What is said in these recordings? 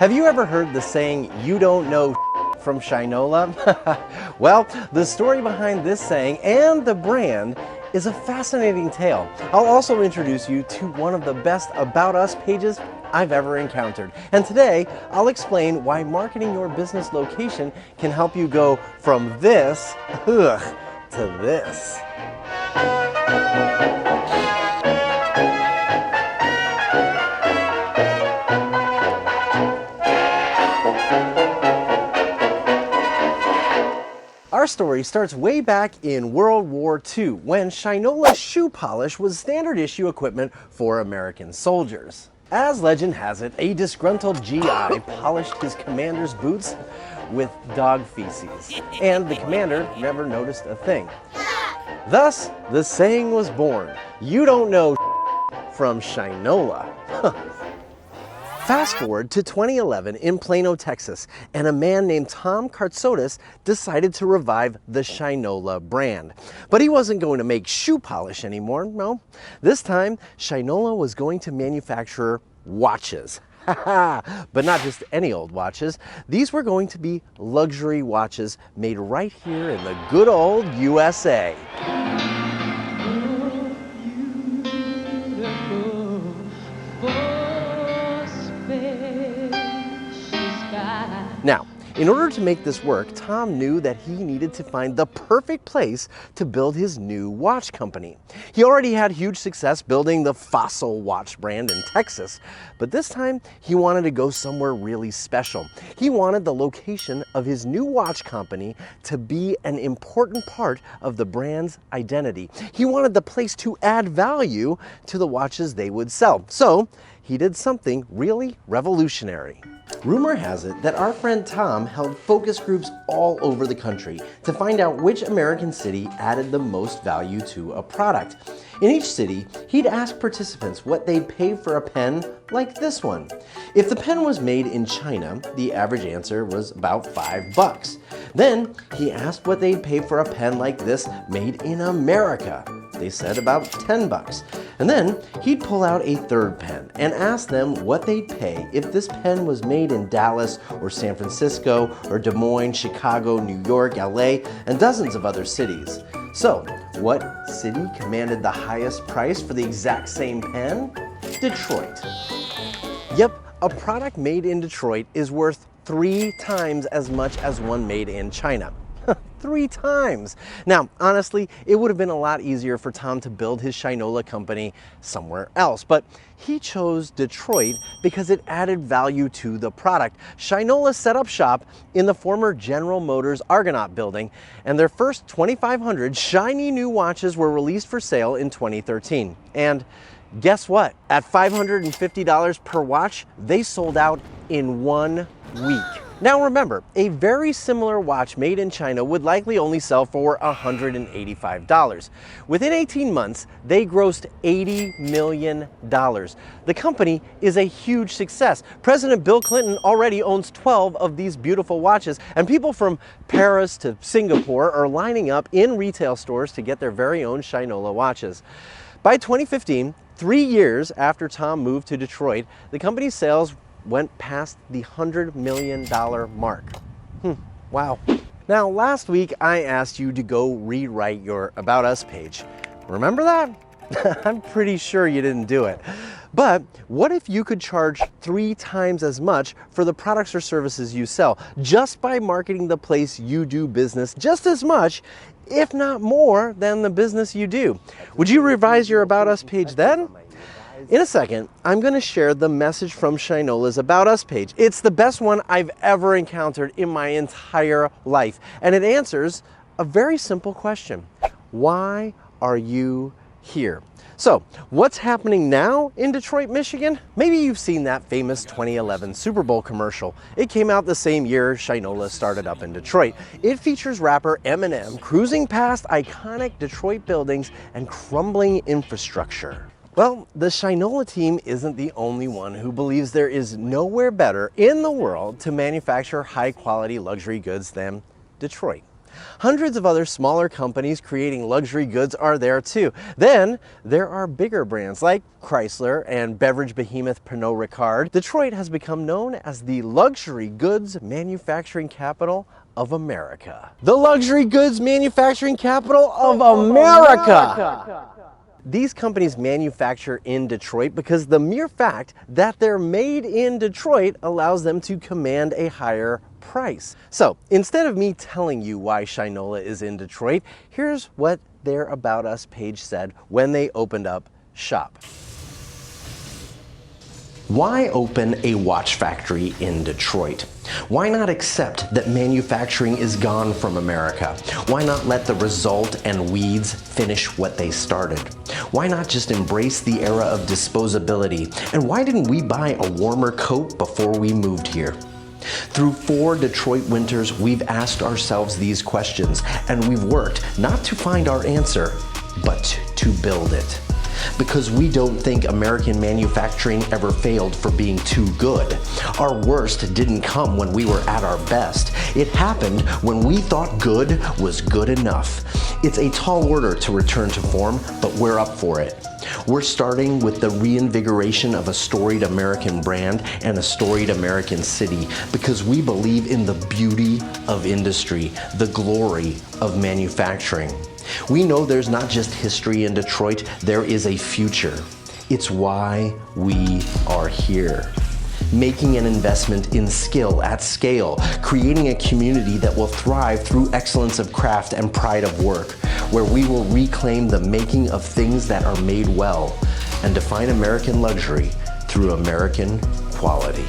Have you ever heard the saying, "You don't know from Shinola"? Well, the story behind this saying and the brand is a fascinating tale. I'll also introduce you to one of the best About Us pages I've ever encountered. And today, I'll explain why marketing your business location can help you go from this, to this. Our story starts way back in World War II, when Shinola shoe polish was standard issue equipment for American soldiers. As legend has it, a disgruntled GI polished his commander's boots with dog feces, and the commander never noticed a thing. Thus, the saying was born, "You don't know from Shinola." Fast forward to 2011 in Plano, Texas, and a man named Tom Kuralt decided to revive the Shinola brand. But he wasn't going to make shoe polish anymore, no. This time, Shinola was going to manufacture watches. But not just any old watches. These were going to be luxury watches made right here in the good old USA. Now, in order to make this work, Tom knew that he needed to find the perfect place to build his new watch company. He already had huge success building the Fossil watch brand in Texas, but this time he wanted to go somewhere really special. He wanted the location of his new watch company to be an important part of the brand's identity. He wanted the place to add value to the watches they would sell. So he did something really revolutionary. Rumor has it that our friend Tom held focus groups all over the country to find out which American city added the most value to a product. In each city, he'd ask participants what they'd pay for a pen like this one. If the pen was made in China, the average answer was about $5. Then he asked what they'd pay for a pen like this made in America. They said about $10. And then he'd pull out a third pen and ask them what they'd pay if this pen was made in Dallas or San Francisco or Des Moines, Chicago, New York, LA, and dozens of other cities. So, what city commanded the highest price for the exact same pen? Detroit. Yep, a product made in Detroit is worth 3 times as much as one made in China. 3 times. Now, honestly, it would have been a lot easier for Tom to build his Shinola company somewhere else, but he chose Detroit because it added value to the product. Shinola set up shop in the former General Motors Argonaut building, and their first 2,500 shiny new watches were released for sale in 2013. And guess what? At $550 per watch, they sold out in 1 week. Now remember, a very similar watch made in China would likely only sell for $185. Within 18 months, they grossed $80 million. The company is a huge success. President Bill Clinton already owns 12 of these beautiful watches, and people from Paris to Singapore are lining up in retail stores to get their very own Shinola watches. By 2015, 3 years after Tom moved to Detroit, the company's sales went past the $100 million mark. Wow. Now, last week I asked you to go rewrite your About Us page. Remember that? I'm pretty sure you didn't do it. But what if you could charge 3 times as much for the products or services you sell, just by marketing the place you do business just as much, if not more, than the business you do? Would you revise your About Us page then? In a second, I'm going to share the message from Shinola's About Us page. It's the best one I've ever encountered in my entire life, and it answers a very simple question. Why are you here? So, what's happening now in Detroit, Michigan? Maybe you've seen that famous 2011 Super Bowl commercial. It came out the same year Shinola started up in Detroit. It features rapper Eminem cruising past iconic Detroit buildings and crumbling infrastructure. Well, the Shinola team isn't the only one who believes there is nowhere better in the world to manufacture high-quality luxury goods than Detroit. Hundreds of other smaller companies creating luxury goods are there too. Then there are bigger brands like Chrysler and beverage behemoth Pernod Ricard. Detroit has become known as the luxury goods manufacturing capital of America. The luxury goods manufacturing capital of America! These companies manufacture in Detroit because the mere fact that they're made in Detroit allows them to command a higher price. So instead of me telling you why Shinola is in Detroit, here's what their About Us page said when they opened up shop. Why open a watch factory in Detroit? Why not accept that manufacturing is gone from America? Why not let the result and weeds finish what they started? Why not just embrace the era of disposability? And why didn't we buy a warmer coat before we moved here? Through 4 Detroit winters, we've asked ourselves these questions, and we've worked not to find our answer, but to build it. Because we don't think American manufacturing ever failed for being too good. Our worst didn't come when we were at our best. It happened when we thought good was good enough. It's a tall order to return to form, but we're up for it. We're starting with the reinvigoration of a storied American brand and a storied American city because we believe in the beauty of industry, the glory of manufacturing. We know there's not just history in Detroit, there is a future. It's why we are here. Making an investment in skill at scale, creating a community that will thrive through excellence of craft and pride of work, where we will reclaim the making of things that are made well and define American luxury through American quality.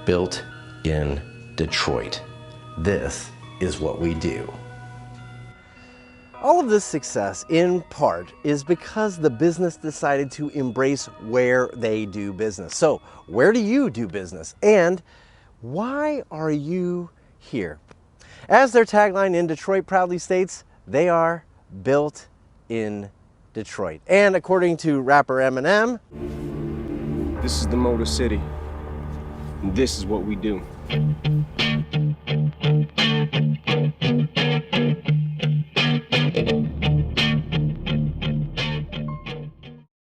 Built in Detroit. This is what we do. All of this success, in part, is because the business decided to embrace where they do business. So, where do you do business? And why are you here? As their tagline in Detroit proudly states, they are built in Detroit. And according to rapper Eminem, this is the Motor City, and this is what we do.